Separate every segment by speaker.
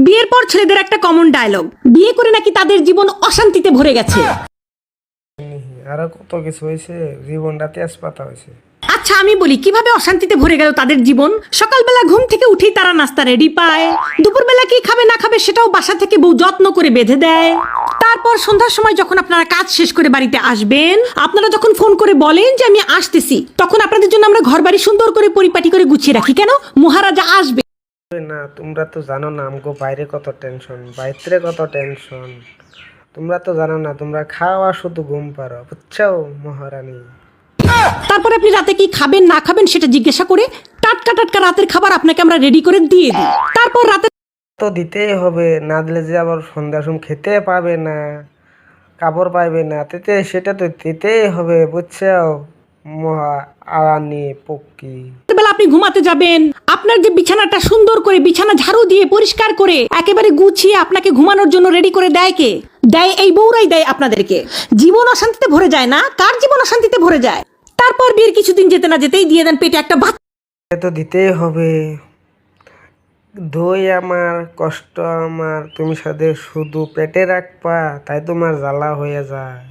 Speaker 1: বিয়ের পর ছেলেদের একটা কমন ডায়লগ, বিয়ে করে নাকি তাদের জীবন অশান্তিতে ভরে গেছে।
Speaker 2: আরো কত কিছু হয়েছে, জীবনটা তেজপাতা হয়েছে।
Speaker 1: আচ্ছা আমি বলি কিভাবে অশান্তিতে ভরে গেল তাদের জীবন। সকালবেলা ঘুম থেকে উঠেই তারা নাস্তা রেডি পায়, দুপুরবেলা কি খাবে না খাবে সেটাও বাসা থেকে বউ যত্ন করে বেঁধে দেয়। তারপর সন্ধ্যার সময় যখন আপনারা কাজ শেষ করে বাড়িতে আসবেন, আপনারা যখন ফোন করে বলেন যে আমি আসতেছি, তখন আপনাদের জন্য আমরা ঘরবাড়ি সুন্দর করে পরিপাটি করে গুছিয়ে রাখি। কেন? মহারাজা আসবে
Speaker 2: না, তোমরা তো জানো না আমগো বাইরে কত টেনশন, বাইরে কত টেনশন। তোমরা তো জানো না, তোমরা খাওয়া শুধু ঘুম পারো, বুঝছো মহারানী।
Speaker 1: তারপরে আপনি রাতে কি খাবেন না খাবেন সেটা জিজ্ঞাসা করে টাটকা টাটকা রাতের খাবার আপনাকে আমরা রেডি করে দিয়ে দিই। তারপর রাতে
Speaker 2: তো দিতেই হবে, না দিলে যে আবার সন্ধ্যার সময় খেতে পাবে না, কাপড় পাইবে না, সেটা তো দিতেই হবে, বুঝছো মহারানী পক্ষী।
Speaker 1: বেলা আপনি ঘুমাতে যাবেন, আপনার যে বিছানাটা সুন্দর করে বিছানা ঝাড়ু দিয়ে পরিষ্কার করে একেবারে গুছিয়ে আপনাকে ঘুমানোর জন্য রেডি করে দেয় কে? দেয় এই বউরাই দেয় আপনাদেরকে। জীবন অশান্তিতে ভরে যায় না? কার জীবন অশান্তিতে ভরে যায়? তারপর বিয়ের কিছুদিন যেতে না যেতেই দিয়ে দেন পেটে একটা বাচ্চা।
Speaker 2: তো দিতেই হবে, দই আমার, কষ্ট আমার, তুমি সাথে শুধু পেটে রাখবা, তাই তোমার জ্বালা হয়ে যায়।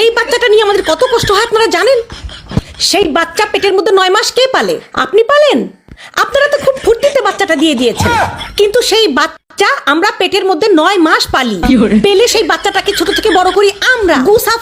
Speaker 1: এই বাচ্চাটা নিয়ে আমাদের কত কষ্ট হয় আপনারা জানেন? সেই বাচ্চা পেটের মধ্যে 9 মাস কে পালে? আপনি পালেন? আপনারা তো খুব ফুর্তিতে বাচ্চাটা দিয়ে দিয়েছেন, কিন্তু সেই বাচ্চা আমরা পেটের মধ্যে 9 মাস পালি। পেলে সেই বাচ্চাটাকে ছোট থেকে বড় করি আমরা, গু সাফ